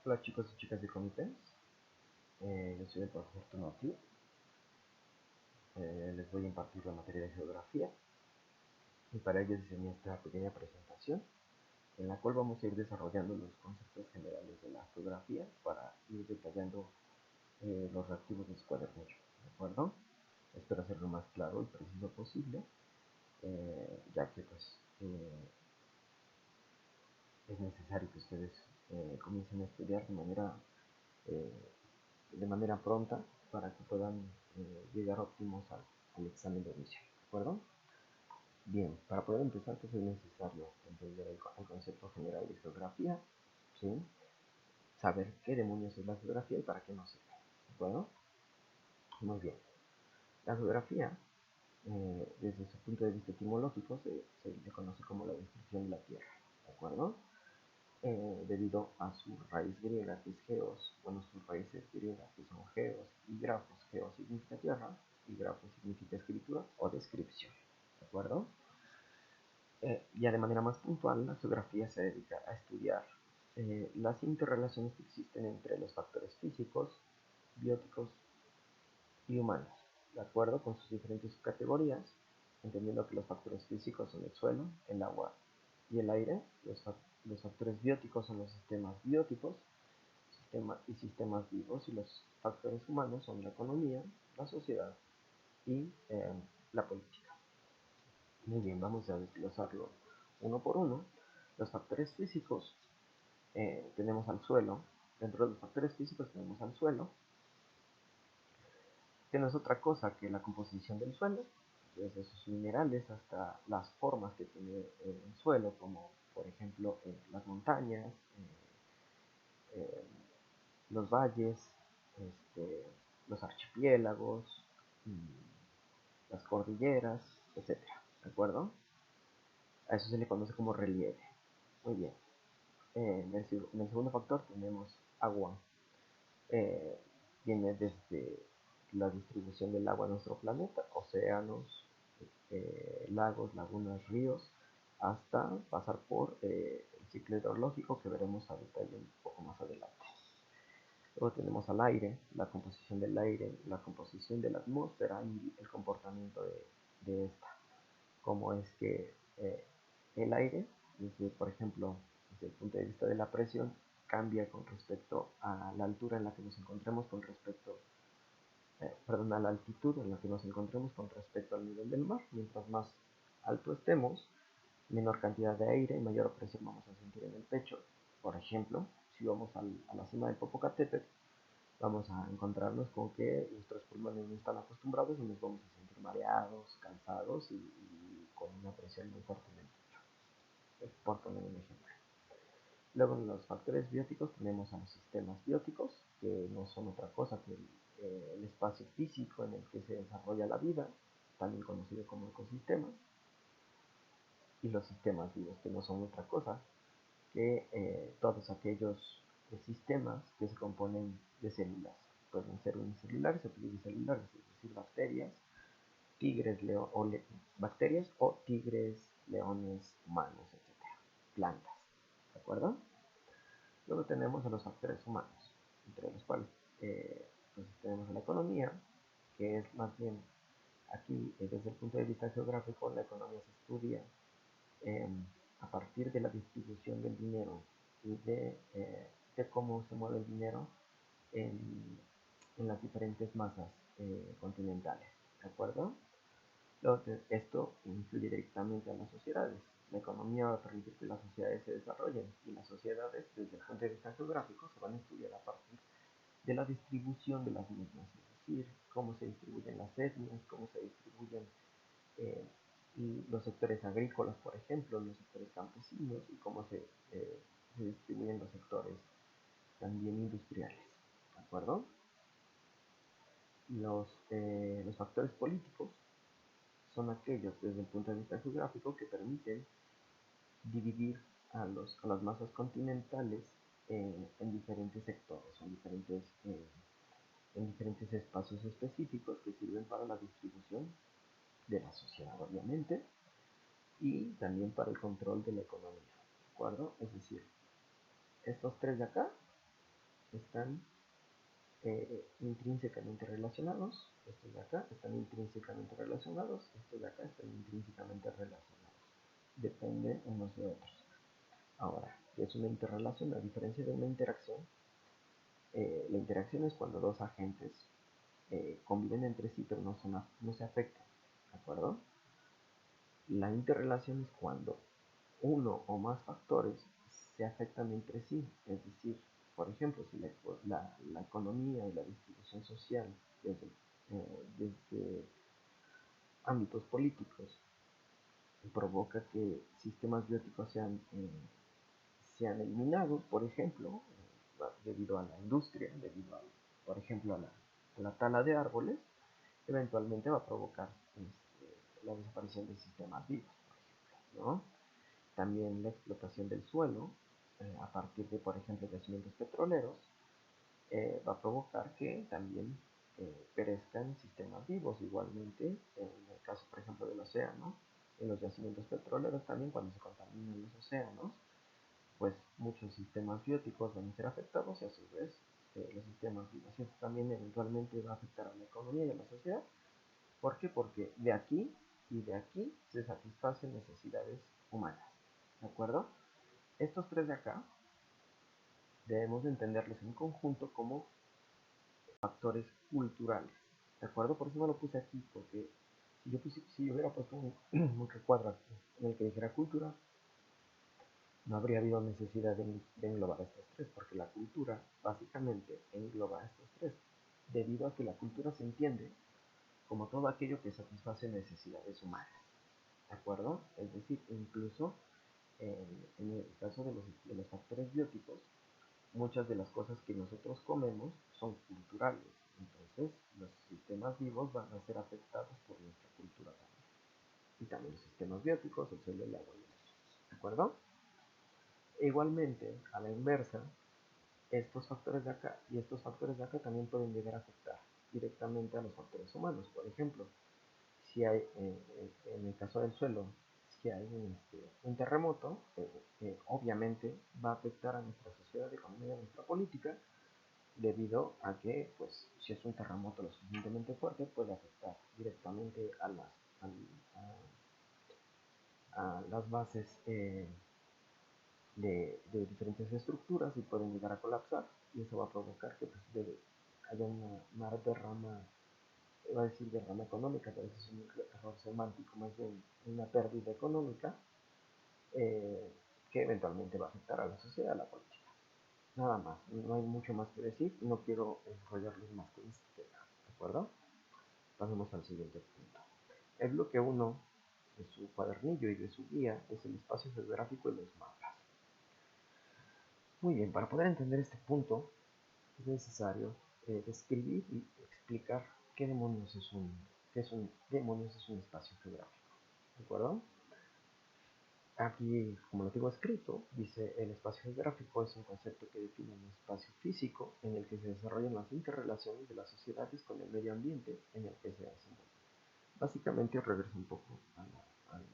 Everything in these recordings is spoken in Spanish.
Hola chicos y chicas de Comités, yo soy el profesor Tonati. Les voy a impartir la materia de geografía y para ello diseñé esta pequeña presentación en la cual vamos a ir desarrollando los conceptos generales de la geografía para ir detallando los reactivos de su cuadernillo, ¿de acuerdo? Espero hacerlo lo más claro y preciso posible, ya que es necesario que ustedes comiencen a estudiar eh, de manera pronta para que puedan llegar óptimos al examen de admisión, ¿de acuerdo? Bien, para poder empezar, pues es necesario entender el concepto general de geografía, ¿sí? Saber qué demonios es la geografía y para qué nos sirve, ¿de acuerdo? Muy bien. La geografía, desde su punto de vista etimológico, se le conoce como la descripción de la Tierra, ¿de acuerdo? Debido a su raíz griega, que es geos, bueno, sus raíces griegas, que son geos y grafos. Geos significa tierra y grafos significa escritura o descripción, ¿de acuerdo? Ya de manera más puntual, la geografía se dedica a estudiar las interrelaciones que existen entre los factores físicos, bióticos y humanos, de acuerdo con sus diferentes categorías, entendiendo que los factores físicos son el suelo, el agua y el aire. Los factores bióticos son los sistemas bióticos y sistemas vivos, y los factores humanos son la economía, la sociedad y la política. Muy bien, vamos a desglosarlo uno por uno. Los factores físicos, tenemos al suelo. Dentro de los factores físicos tenemos al suelo, que no es otra cosa que la composición del suelo, desde sus minerales hasta las formas que tiene el suelo, como por ejemplo las montañas, eh, los valles, los archipiélagos, las cordilleras, etcétera. ¿De acuerdo? A eso se le conoce como relieve. Muy bien. En el segundo factor tenemos agua. Eh, Viene desde la distribución del agua en nuestro planeta, océanos, lagos, lagunas, ríos, hasta pasar por el ciclo hidrológico que veremos a detalle un poco más adelante. Luego tenemos al aire, la composición del aire, la composición de la atmósfera y el comportamiento de esta. Cómo es que el aire, por ejemplo, desde el punto de vista de la presión, cambia con respecto a la altura en la que nos encontremos a la altitud en la que nos encontremos con respecto al nivel del mar. Mientras más alto estemos, menor cantidad de aire y mayor presión vamos a sentir en el pecho. Por ejemplo, si vamos a la cima del Popocatépetl, vamos a encontrarnos con que nuestros pulmones no están acostumbrados y nos vamos a sentir mareados, cansados y con una presión muy fuerte en el pecho, por poner un ejemplo. Luego en los factores bióticos tenemos a los sistemas bióticos, que no son otra cosa que el espacio físico en el que se desarrolla la vida, también conocido como ecosistemas, y los sistemas vivos, que no son otra cosa que todos aquellos sistemas que se componen de células. Pueden ser unicelulares o pluricelulares, es decir, bacterias o tigres, leones, humanos, etc. Plantas, ¿de acuerdo? Luego tenemos a los factores humanos, entre los cuales tenemos a la economía, que es más bien aquí, desde el punto de vista geográfico, la economía se estudia eh, a partir de la distribución del dinero y de cómo se mueve el dinero en, en las diferentes masas continentales, ¿de acuerdo? Esto influye directamente a las sociedades. La economía va a permitir que las sociedades se desarrollen, y las sociedades, desde el punto de vista geográfico, se van a estudiar a partir de la distribución de las mismas, es decir, cómo se distribuyen las etnias, cómo se distribuyen eh, los sectores agrícolas, por ejemplo, los sectores campesinos, y cómo se distribuyen los sectores también industriales, ¿de acuerdo? Los factores políticos son aquellos, desde el punto de vista geográfico, que permiten dividir a las masas continentales en diferentes sectores, en diferentes espacios específicos que sirven para la distribución de la sociedad, obviamente, y también para el control de la economía, ¿de acuerdo? Es decir, estos tres de acá están intrínsecamente relacionados, estos de acá están intrínsecamente relacionados, estos de acá están intrínsecamente relacionados. Dependen unos de otros. Ahora, ¿qué es una interrelación? A diferencia de una interacción, la interacción es cuando dos agentes conviven entre sí pero no se afectan, ¿de acuerdo? La interrelación es cuando uno o más factores se afectan entre sí, es decir, por ejemplo, si la economía y la distribución social desde ámbitos políticos provoca que sistemas bióticos sean eliminados, por ejemplo, debido a la industria, debido a, por ejemplo, a la tala de árboles, eventualmente va a provocar la desaparición de sistemas vivos, por ejemplo, ¿no? También la explotación del suelo, a partir de, por ejemplo, yacimientos petroleros, va a provocar que también perezcan sistemas vivos. Igualmente, en el caso, por ejemplo, del océano, en los yacimientos petroleros también, cuando se contaminan los océanos, pues muchos sistemas bióticos van a ser afectados y a su vez los sistemas vivos. Y esto también eventualmente va a afectar a la economía y a la sociedad. ¿Por qué? Porque de aquí y de aquí se satisfacen necesidades humanas. ¿De acuerdo? Estos tres de acá debemos entenderlos en conjunto como factores culturales. ¿De acuerdo? Por eso no lo puse aquí, porque si yo hubiera puesto un recuadro aquí en el que dijera cultura, no habría habido necesidad de englobar estos tres, porque la cultura básicamente engloba estos tres, debido a que la cultura se entiende como todo aquello que satisface necesidades humanas. ¿De acuerdo? Es decir, incluso en el caso de los factores bióticos, muchas de las cosas que nosotros comemos son culturales. Entonces, los sistemas vivos van a ser afectados por nuestra cultura también. Y también los sistemas bióticos, el suelo, el agua y el aire. ¿De acuerdo? E igualmente, a la inversa, estos factores de acá y estos factores de acá también pueden llegar a afectar directamente a los factores humanos. Por ejemplo, si hay, en el caso del suelo, si hay un terremoto, obviamente va a afectar a nuestra sociedad, economía, a nuestra política, debido a que, pues, si es un terremoto lo suficientemente fuerte, puede afectar directamente a las bases de diferentes estructuras y pueden llegar a colapsar, y eso va a provocar que pues, haya una derrama, iba a decir derrama económica, pero eso es un error semántico, más bien una pérdida económica que eventualmente va a afectar a la sociedad, a la política. Nada más, no hay mucho más que decir, no quiero enrollarlos más con este tema, ¿de acuerdo? Pasemos al siguiente punto. El bloque 1 de su cuadernillo y de su guía es el espacio geográfico y los mapas. Muy bien, para poder entender este punto es necesario describir y explicar qué demonios demonios es un espacio geográfico, ¿de acuerdo? Aquí, como lo tengo escrito, dice el espacio geográfico es un concepto que define un espacio físico en el que se desarrollan las interrelaciones de las sociedades con el medio ambiente en el que se desenvuelven. Básicamente, reverso un poco a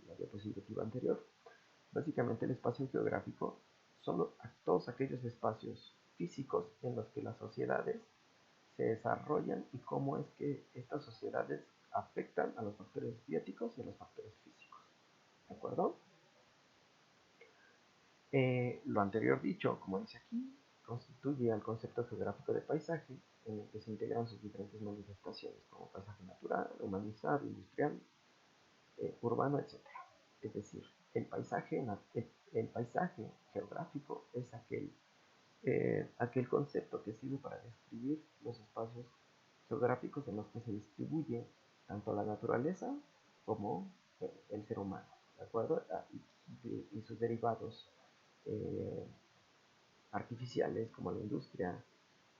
la diapositiva anterior. Básicamente, el espacio geográfico son todos aquellos espacios físicos en los que las sociedades se desarrollan y cómo es que estas sociedades afectan a los factores bióticos y a los factores físicos. ¿De acuerdo? Lo anterior dicho, como dice aquí, constituye al concepto geográfico de paisaje en el que se integran sus diferentes manifestaciones, como paisaje natural, humanizado, industrial, urbano, etc. Es decir, el paisaje geográfico es aquel concepto que sirve para describir los espacios geográficos en los que se distribuye tanto la naturaleza como el ser humano, ¿de acuerdo? Y sus derivados eh, artificiales como la industria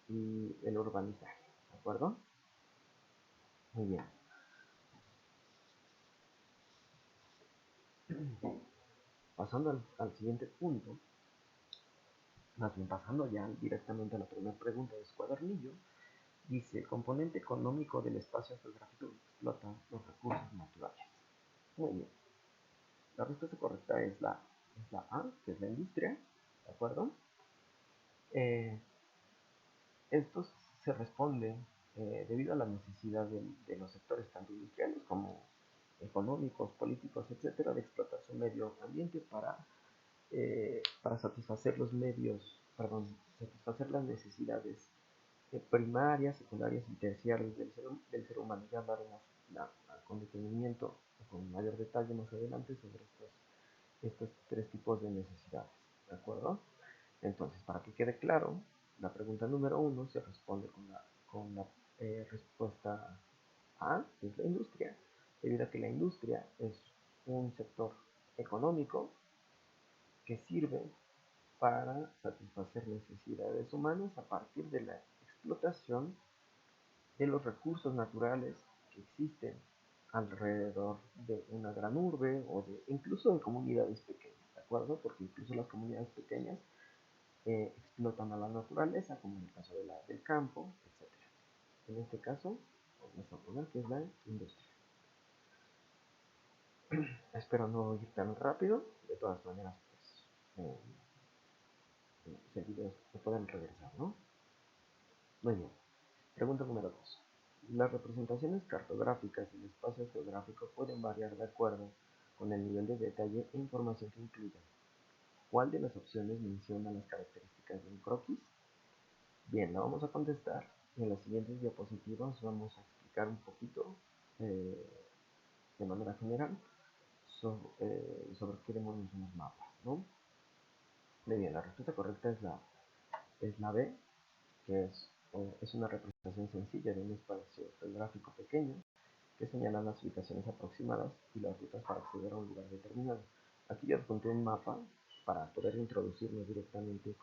y el urbanizaje, ¿de acuerdo? Muy bien. Pasando al siguiente punto, más bien pasando ya directamente a la primera pregunta de su cuadernillo, dice, el componente económico del espacio geográfico explota los recursos naturales. Muy bien. La respuesta correcta es la A, que es la industria, ¿de acuerdo? Esto se responde debido a la necesidad de los sectores tanto industriales como económicos, políticos, etcétera, de explotar su medio ambiente para satisfacer los satisfacer las necesidades primarias, secundarias y terciarias del ser humano. Ya hablaremos con detenimiento o con mayor detalle más adelante sobre estos tres tipos de necesidades, ¿de acuerdo? Entonces, para que quede claro, la pregunta número uno se responde con la respuesta A, que es la industria, debido a que la industria es un sector económico que sirve para satisfacer necesidades humanas a partir de la explotación de los recursos naturales que existen alrededor de una gran urbe o incluso de comunidades pequeñas, ¿de acuerdo? Porque incluso las comunidades pequeñas explotan a la naturaleza, como en el caso del campo, etcétera. En este caso, vamos a poner que es la industria. Espero no ir tan rápido, de todas maneras, pues, seguidos se pueden regresar, ¿no? Muy bien. Pregunta número 2. Las representaciones cartográficas del espacio geográfico pueden variar de acuerdo con el nivel de detalle e información que incluyen. ¿Cuál de las opciones menciona las características de un croquis? Bien, la vamos a contestar y en las siguientes diapositivas vamos a explicar un poquito de manera general sobre qué demonios son los mapas, ¿no? Muy bien, la respuesta correcta es la B, que es una representación sencilla de un espacio geográfico pequeño que señala las ubicaciones aproximadas y las rutas para acceder a un lugar determinado. Aquí yo adjunté un mapa para poder introducirnos directamente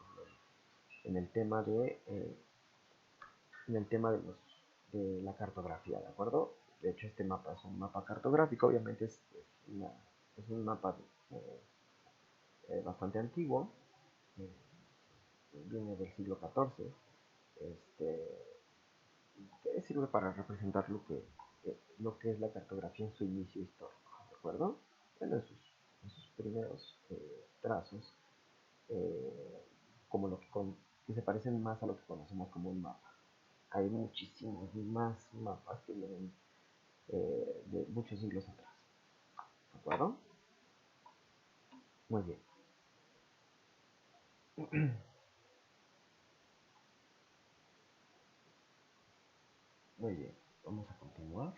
en el tema de la cartografía, ¿de acuerdo? De hecho, este mapa es un mapa cartográfico, obviamente es un mapa bastante antiguo, viene del siglo XIV, este, que sirve para representar lo que es la cartografía en su inicio histórico, ¿de acuerdo? Bueno, en sus primeros trazos, eh, como que se parecen más a lo que conocemos como un mapa. Hay muchísimos más mapas que vienen de muchos siglos atrás, ¿de acuerdo? Muy bien. Muy bien, vamos a continuar.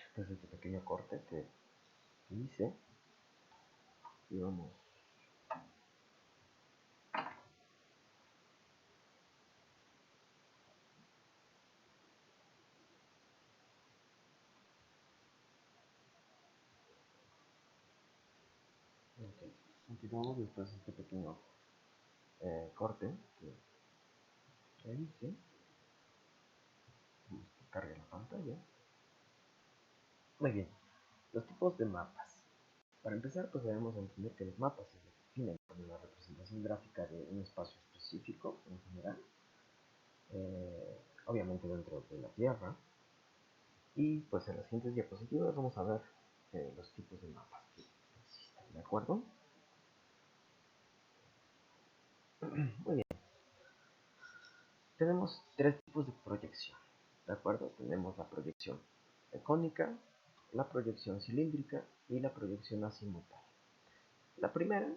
Este es este pequeño corte que hice y vamos. Okay. Continuamos después de este pequeño corte que hice. Vamos a cargar la pantalla. Muy bien, los tipos de mapas. Para empezar, pues debemos entender que los mapas se definen como la representación gráfica de un espacio específico en general, obviamente dentro de la Tierra. Y pues en las siguientes diapositivas vamos a ver los tipos de mapas que existen, ¿de acuerdo? Muy bien. Tenemos tres tipos de proyección, ¿de acuerdo? Tenemos la proyección cónica, la proyección cilíndrica y la proyección azimutal. La primera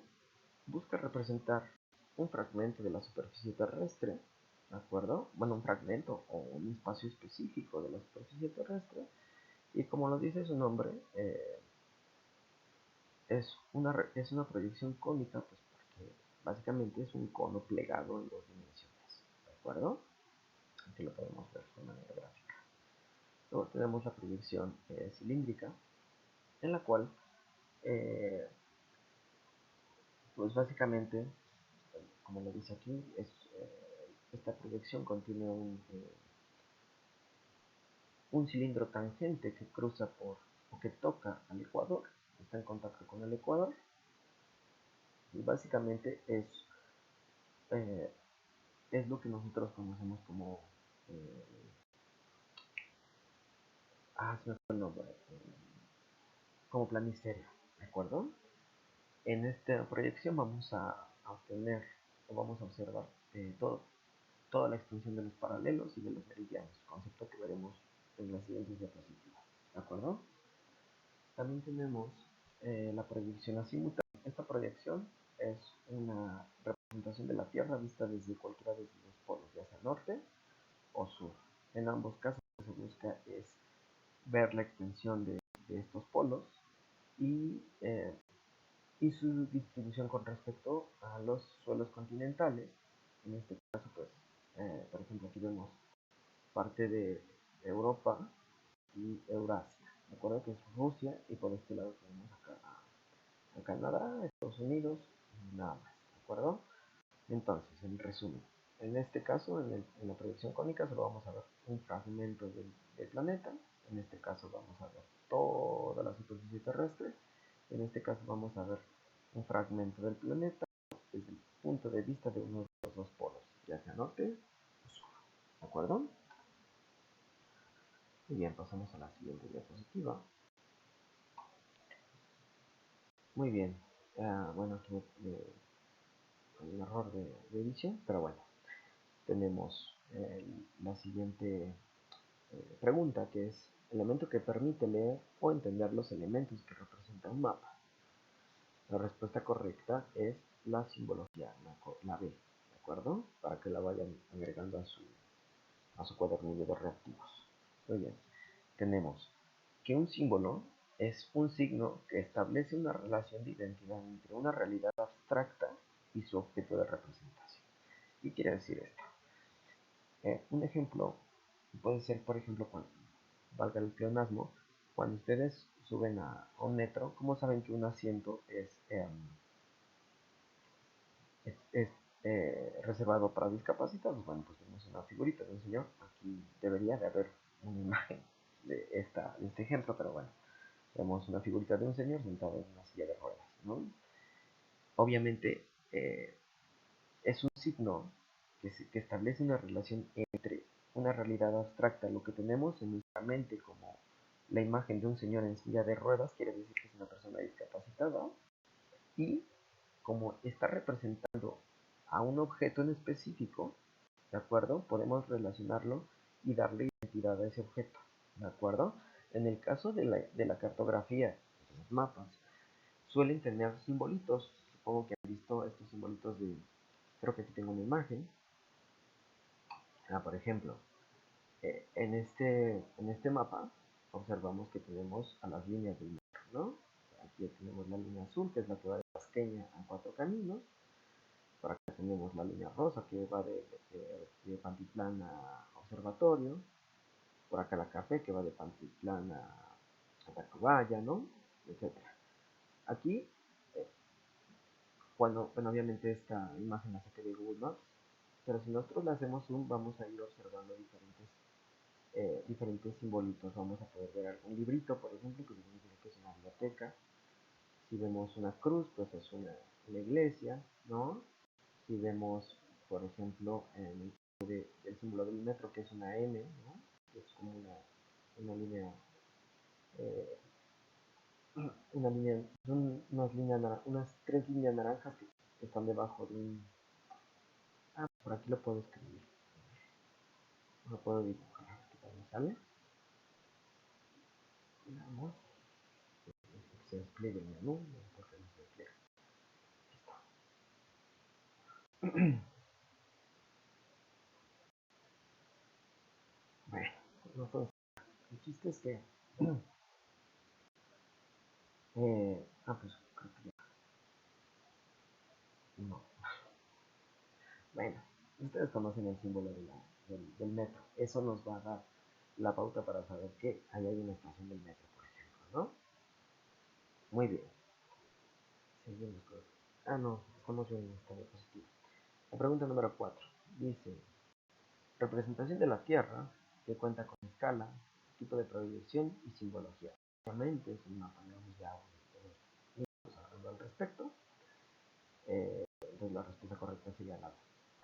busca representar un fragmento de la superficie terrestre, ¿de acuerdo? Bueno, un fragmento o un espacio específico de la superficie terrestre, y como lo dice su nombre, es una proyección cónica, pues porque básicamente es un cono plegado en dos dimensiones, ¿de acuerdo? Aquí lo podemos ver de manera gráfica. Luego tenemos la proyección cilíndrica, en la cual, pues básicamente, como lo dice aquí, esta proyección contiene un cilindro tangente que cruza o que toca al ecuador, está en contacto con el ecuador, y básicamente eh, es lo que nosotros conocemos como se me fue el nombre, como planisferio, ¿de acuerdo? En esta proyección vamos a obtener o vamos a observar toda la extensión de los paralelos y de los meridianos, concepto que veremos en las siguientes diapositivas. ¿De acuerdo? También tenemos la proyección azimutral. Esta proyección es una representación de la Tierra vista desde cualquiera de los polos, ya sea norte o sur. En ambos casos lo que se busca es ver la extensión de estos polos y, su distribución con respecto a los suelos continentales. En este caso, pues, por ejemplo, aquí vemos parte de Europa y Eurasia. ¿De acuerdo? Que es Rusia, y por este lado tenemos acá a Canadá, Estados Unidos y nada más. ¿De acuerdo? Entonces, en resumen, en este caso, en la proyección cónica, solo vamos a ver un fragmento del planeta. En este caso vamos a ver toda la superficie terrestre. En este caso vamos a ver un fragmento del planeta desde el punto de vista de uno de los dos polos, ya sea norte o sur. ¿De acuerdo? Muy bien, pasamos a la siguiente diapositiva. Muy bien. Bueno, aquí hay un error de edición, pero bueno. Tenemos la siguiente pregunta, que es elemento que permite leer o entender los elementos que representa un mapa. La respuesta correcta es la simbología, la B, ¿de acuerdo? Para que la vayan agregando a su cuadernillo de reactivos. Muy bien, tenemos que un símbolo es un signo que establece una relación de identidad entre una realidad abstracta y su objeto de representación. ¿Qué quiere decir esto? Un ejemplo puede ser, por ejemplo, cuando, valga el pleonasmo, cuando ustedes suben a un metro, ¿cómo saben que un asiento es reservado para discapacitados? Bueno, pues tenemos una figurita de un señor. Aquí debería de haber una imagen de este ejemplo, pero bueno, tenemos una figurita de un señor sentado en una silla de ruedas, ¿no? Obviamente, es un signo que establece una relación entre una realidad abstracta, lo que tenemos en nuestra mente como la imagen de un señor en silla de ruedas, quiere decir que es una persona discapacitada, y como está representando a un objeto en específico, ¿de acuerdo? Podemos relacionarlo y darle identidad a ese objeto, ¿de acuerdo? En el caso de la cartografía, de los mapas, suelen tener simbolitos. Supongo que han visto estos simbolitos de, creo que aquí tengo una imagen. Por ejemplo, en este mapa observamos que tenemos a las líneas del metro, ¿no? Aquí tenemos la línea azul, que es la que va de Tasqueña a Cuatro Caminos. Por acá tenemos la línea rosa, que va de Pantitlán a Observatorio. Por acá la café, que va de Pantitlán a Tacubaya, ¿no? Etcétera. Aquí, eh, bueno, obviamente esta imagen la saqué de Google Maps, pero si nosotros le hacemos zoom, vamos a ir observando diferentes simbolitos. Vamos a poder ver algún librito, por ejemplo, que significa que es una biblioteca. Si vemos una cruz, pues es una iglesia, ¿no? Si vemos, por ejemplo, en el símbolo del metro, que es una M, ¿no? Que es como una línea, eh, son unas tres líneas naranjas que están debajo de un... por aquí lo puedo escribir, lo puedo dibujar, ¿qué tal me sale? Veamos, que se despliegue el menú, porque no se despliega. Bueno, no fue. El chiste es que... pues creo que ya. No. Bueno, ustedes conocen el símbolo del metro. Eso nos va a dar la pauta para saber que ahí hay una estación del metro, por ejemplo, ¿no? Muy bien. Seguimos con... no, estamos en esta diapositiva. La pregunta número 4 dice: representación de la Tierra que cuenta con escala, tipo de proyección y simbología. Obviamente es un mapa, digamos, ya hablando al respecto. Entonces la respuesta correcta sería la B.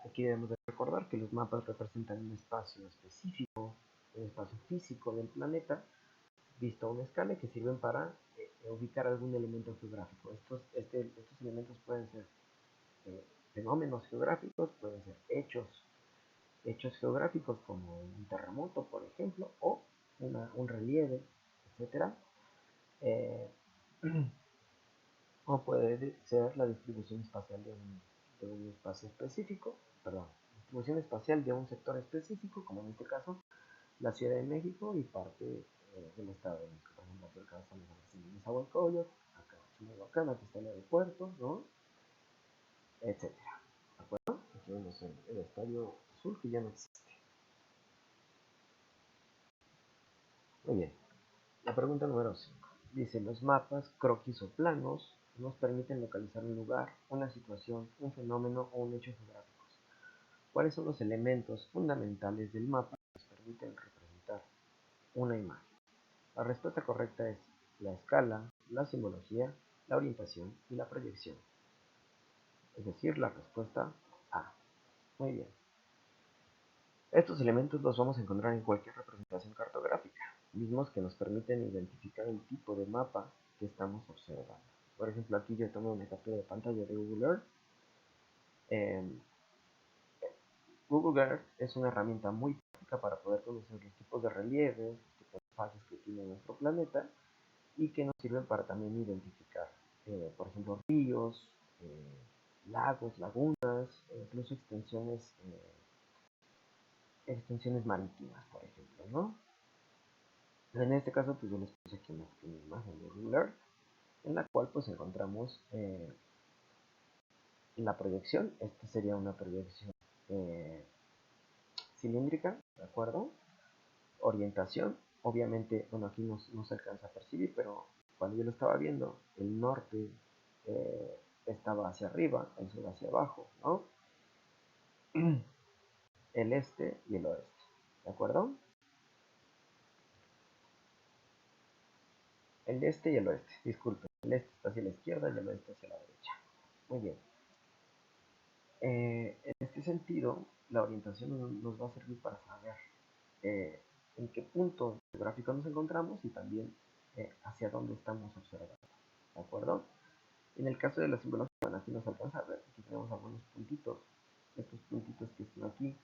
Aquí debemos de recordar que los mapas representan un espacio específico, un espacio físico del planeta, visto a una escala, que sirven para ubicar algún elemento geográfico. Estos elementos pueden ser fenómenos geográficos, pueden ser hechos geográficos como un terremoto, por ejemplo, o un relieve, etcétera. Eh, o puede ser la distribución espacial de un espacio específico, perdón, distribución espacial de un sector específico, como en este caso la Ciudad de México y parte del Estado de México. Por ejemplo, acá estamos en Nezahualcóyotl, acá en Chimalhuacán, aquí está el aeropuerto, ¿no? Etcétera. ¿De acuerdo? Aquí vemos el Estadio Azul que ya no existe. Muy bien. La pregunta número 5. Dice, los mapas, croquis o planos nos permiten localizar un lugar, una situación, un fenómeno o un hecho geográfico. ¿Cuáles son los elementos fundamentales del mapa que nos permiten representar una imagen? La respuesta correcta es la escala, la simbología, la orientación y la proyección. Es decir, la respuesta A. Muy bien. Estos elementos los vamos a encontrar en cualquier representación cartográfica, mismos que nos permiten identificar el tipo de mapa que estamos observando. Por ejemplo, aquí yo tomo una captura de pantalla de Google Earth. Google Earth es una herramienta muy práctica para poder conocer los tipos de relieve, los tipos de fases que tiene nuestro planeta y que nos sirven para también identificar, por ejemplo, ríos, lagos, lagunas, e incluso extensiones marítimas, por ejemplo, ¿no? En este caso, pues yo les puse aquí una pequeña imagen de Google Earth, en la cual pues encontramos la proyección. Esta sería una proyección cilíndrica, ¿de acuerdo? Orientación, obviamente, bueno, aquí no se alcanza a percibir, pero cuando yo lo estaba viendo, el norte estaba hacia arriba, el sur hacia abajo, ¿no? El este y el oeste, ¿de acuerdo? El este y el oeste, disculpen, el este está hacia la izquierda y el oeste hacia la derecha. Muy bien. En este sentido, la orientación nos va a servir para saber en qué punto geográfico nos encontramos y también hacia dónde estamos observando, ¿de acuerdo? En el caso de la simbología, bueno, aquí nos alcanza a ver, aquí tenemos algunos puntitos. Estos puntitos que están aquí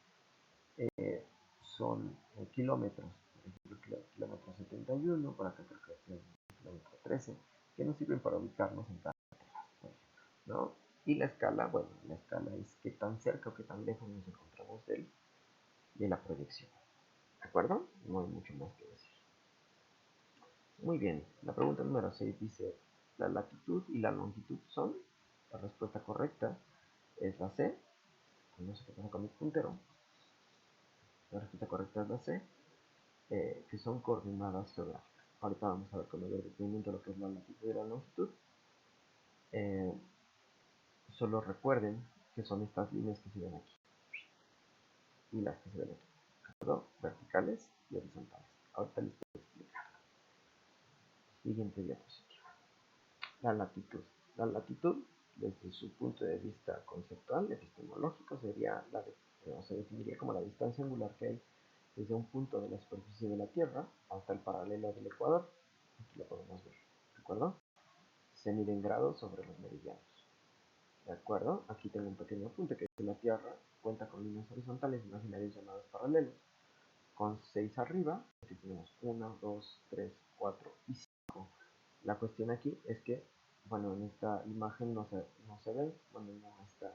son kilómetros, por ejemplo, kilómetro 71, por acá creo que es el kilómetro 13, que nos sirven para ubicarnos en carreteras, por ejemplo, ¿no? Y la escala, bueno, la escala es qué tan cerca o qué tan lejos nos encontramos de la proyección, ¿de acuerdo? No hay mucho más que decir. Muy bien, la pregunta número 6 dice, ¿la latitud y la longitud son? La respuesta correcta es la C. No sé qué pasa con mi puntero. La respuesta correcta es la C, que son coordenadas geográficas. Ahorita vamos a ver con mayor detenimiento lo que es la latitud y la longitud. Solo recuerden que son estas líneas que se ven aquí y las que se ven aquí, ¿no? Verticales y horizontales. Ahorita les voy a explicar. Siguiente diapositiva. La latitud. La latitud, desde su punto de vista conceptual, epistemológico, se definiría como la distancia angular que hay desde un punto de la superficie de la Tierra hasta el paralelo del Ecuador. Aquí lo podemos ver, ¿de acuerdo? Se mide en grados sobre los meridianos. ¿De acuerdo? Aquí tengo un pequeño apunte que la Tierra cuenta con líneas horizontales imaginarias llamadas paralelos, con 6 arriba. Aquí tenemos 1, 2, 3, 4 y 5. La cuestión aquí es que, bueno, en esta imagen no se ve, bueno, no está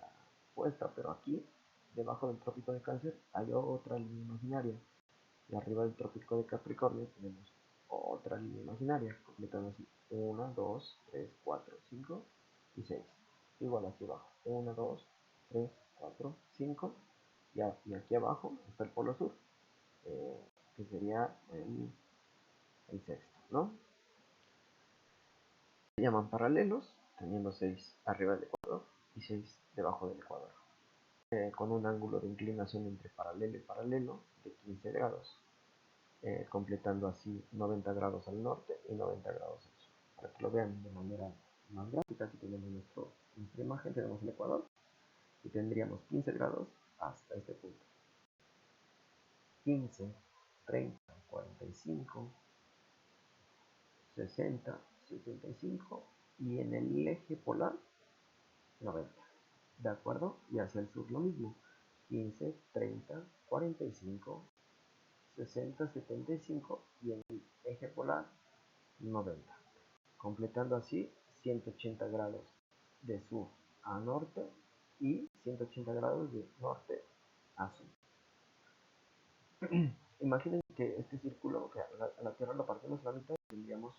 puesta, pero aquí, debajo del trópico de Cáncer, hay otra línea imaginaria. Y arriba del trópico de Capricornio tenemos otra línea imaginaria, completando así 1, 2, 3, 4, 5 y 6. Igual aquí abajo, 1, 2, 3, 4, 5. Y aquí abajo está el polo sur, que sería el sexto, ¿no? Se llaman paralelos, teniendo 6 arriba del ecuador y 6 debajo del ecuador, con un ángulo de inclinación entre paralelo y paralelo de 15 grados, completando así 90 grados al norte y 90 grados al sur. Para que lo vean de manera más gráfica, aquí tenemos nuestra imagen, tenemos el ecuador y tendríamos 15 grados hasta este punto. 15, 30, 45, 60, 75 y en el eje polar 90. ¿de acuerdo? Y hacia el sur lo mismo, 15, 30, 45, 60, 75 y en el eje polar 90, completando así 180 grados de sur a norte y 180 grados de norte a sur. Imaginen que este círculo, que a la Tierra lo partimos a la mitad, tendríamos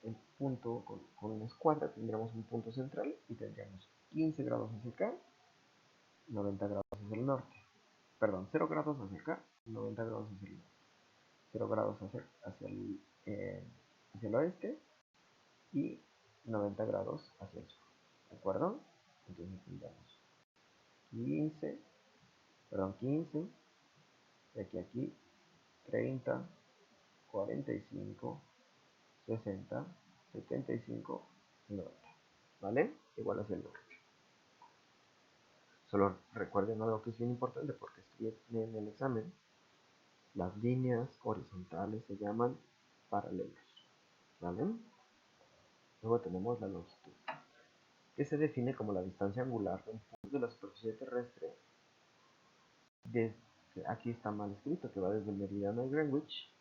el punto con una escuadra, tendríamos un punto central y tendríamos 15 grados hacia acá, 90 grados hacia el norte. Perdón, 0 grados hacia acá, 90 grados hacia el norte. 0 grados hacia el oeste y 90 grados hacia el sur. ¿De acuerdo? Entonces tendríamos 15, de aquí a aquí, 30, 45, 60, 75 y 90. ¿Vale? Igual hacia el norte. Solo recuerden algo que es bien importante porque estoy en el examen. Las líneas horizontales se llaman paralelos. ¿Vale? Luego tenemos la longitud, que se define como la distancia angular de un punto de la superficie terrestre. Aquí está mal escrito, que va desde el meridiano de Greenwich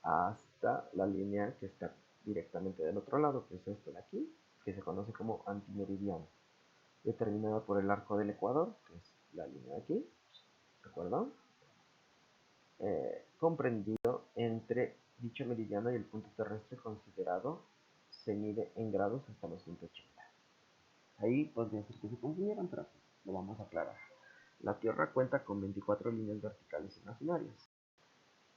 hasta la línea que está directamente del otro lado, que es este de aquí, que se conoce como antimeridiano, determinada por el arco del Ecuador, que es la línea de aquí, ¿de acuerdo? Comprendido entre dicho meridiano y el punto terrestre considerado, se mide en grados hasta los 180. Ahí podría ser que se confundieran, pero lo vamos a aclarar. La Tierra cuenta con 24 líneas verticales imaginarias,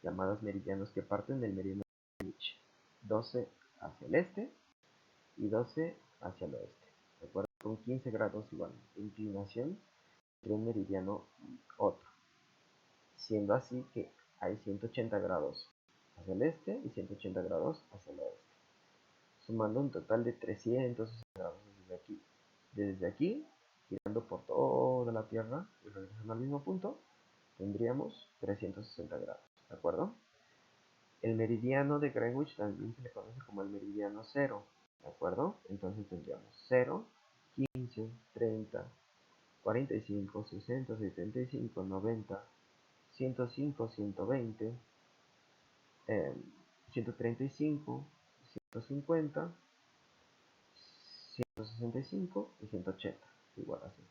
llamadas meridianos, que parten del meridiano de Greenwich, 12 hacia el este y 12 hacia el oeste, de acuerdo, con 15 grados igual de inclinación entre un meridiano y otro, siendo así que hay 180 grados hacia el este y 180 grados hacia el oeste, sumando un total de 360 grados desde aquí, girando por toda la Tierra y regresando al mismo punto, tendríamos 360 grados, ¿de acuerdo? El meridiano de Greenwich también se le conoce como el meridiano cero, ¿de acuerdo? Entonces tendríamos 0, 15, 30, 45, 60, 75, 90, 105, 120, 135, 150, 165 y 180, igual así,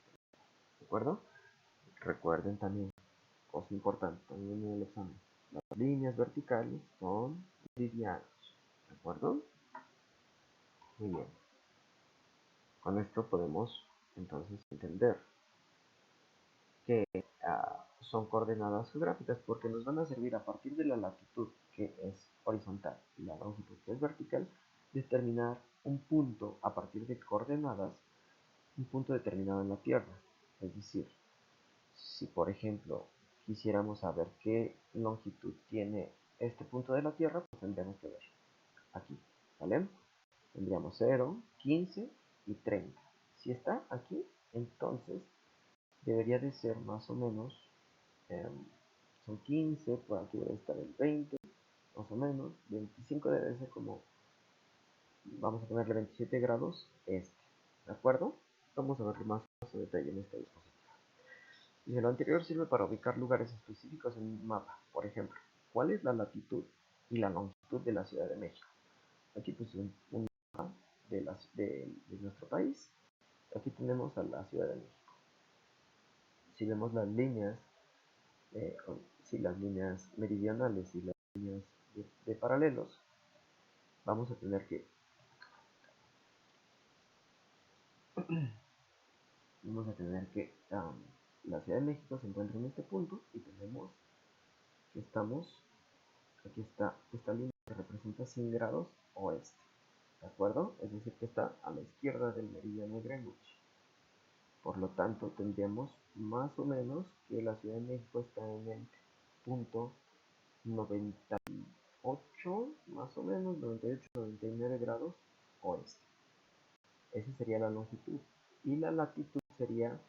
¿de acuerdo? Recuerden también, cosa importante también en el examen, las líneas verticales son meridianos, ¿de acuerdo? Muy bien. Con esto podemos entonces entender que son coordenadas geográficas porque nos van a servir a partir de la latitud, que es horizontal, y la longitud, que es vertical, determinar un punto a partir de coordenadas, un punto determinado en la Tierra. Es decir, si por ejemplo quisiéramos saber qué longitud tiene este punto de la Tierra, pues tendríamos que ver aquí, ¿vale? Tendríamos 0, 15 y 30. Si está aquí, entonces debería de ser más o menos, son 15, por aquí debe estar el 20, más o menos, 25 debe ser como, vamos a ponerle 27 grados este, ¿de acuerdo? Vamos a ver más a detalle en esta disposición. Dice, lo anterior sirve para ubicar lugares específicos en un mapa. Por ejemplo, ¿cuál es la latitud y la longitud de la Ciudad de México? Aquí pues un mapa de nuestro país. Aquí tenemos a la Ciudad de México. Si vemos las líneas, las líneas meridionales y las líneas de paralelos, vamos a tener que la Ciudad de México se encuentra en este punto y tenemos que aquí está esta línea que representa 100 grados oeste, ¿de acuerdo? Es decir, que está a la izquierda del meridiano de Greenwich. Por lo tanto, tendríamos más o menos que la Ciudad de México está en el punto 98, más o menos, 98, 99 grados oeste. Esa sería la longitud. Y la latitud sería,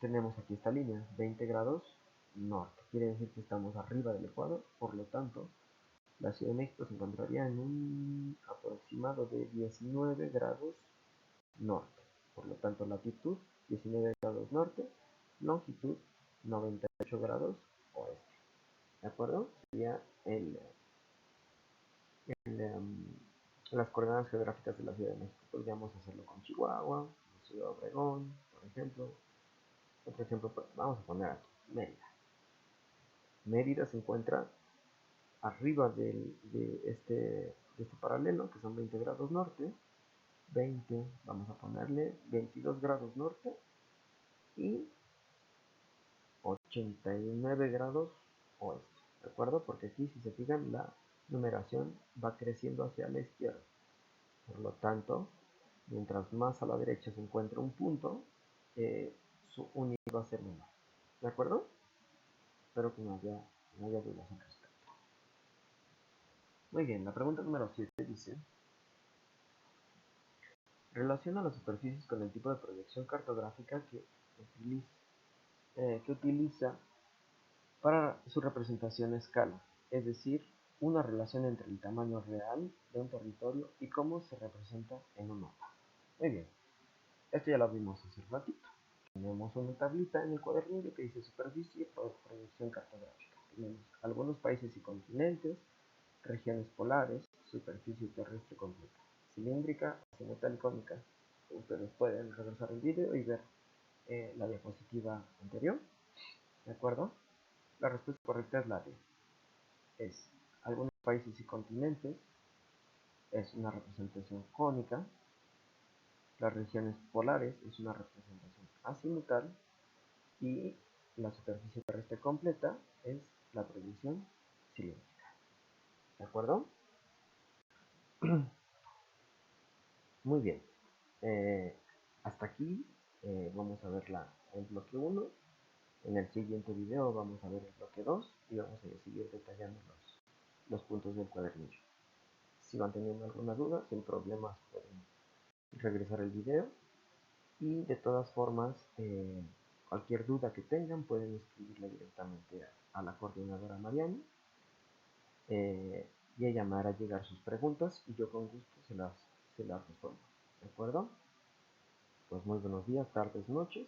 tenemos aquí esta línea, 20 grados norte. Quiere decir que estamos arriba del Ecuador, por lo tanto, la Ciudad de México se encontraría en un aproximado de 19 grados norte. Por lo tanto, latitud 19 grados norte, longitud 98 grados oeste. ¿De acuerdo? Sería las coordenadas geográficas de la Ciudad de México. Podríamos hacerlo con Chihuahua, Ciudad Obregón, por ejemplo. Otro ejemplo, vamos a poner aquí, Mérida. Mérida se encuentra arriba de este paralelo, que son 20 grados norte, 20, vamos a ponerle 22 grados norte y 89 grados oeste, ¿de acuerdo? Porque aquí, si se fijan, la numeración va creciendo hacia la izquierda. Por lo tanto, mientras más a la derecha se encuentra un punto, su unidad va a ser menor, ¿de acuerdo? Espero que no haya dudas al respecto. Muy bien, la pregunta número 7 dice: relaciona las superficies con el tipo de proyección cartográfica que utiliza para su representación a escala, es decir, una relación entre el tamaño real de un territorio y cómo se representa en un mapa. Muy bien, esto ya lo vimos hace ratito. Tenemos una tablita en el cuadernillo que dice superficie por proyección cartográfica. Tenemos algunos países y continentes, regiones polares, superficie terrestre completa, cilíndrica, azimutal y cónica. Ustedes pueden regresar el video y ver la diapositiva anterior, ¿de acuerdo? La respuesta correcta es la D. Es algunos países y continentes, es una representación cónica. Las regiones polares es una representación azimutal y la superficie terrestre completa es la proyección cilíndrica. ¿De acuerdo? Muy bien. Hasta aquí vamos a ver el bloque 1. En el siguiente video vamos a ver el bloque 2 y vamos a seguir detallando los puntos del cuadernillo. Si van teniendo alguna duda, sin problemas pueden regresar el video. Y de todas formas, cualquier duda que tengan pueden escribirle directamente a la coordinadora Mariana, y ella me hará llegar sus preguntas y yo con gusto se las respondo. ¿De acuerdo? Pues muy buenos días, tardes, noches.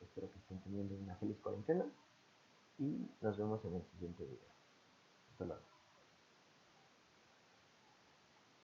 Espero que estén teniendo una feliz cuarentena y nos vemos en el siguiente video. Hasta luego.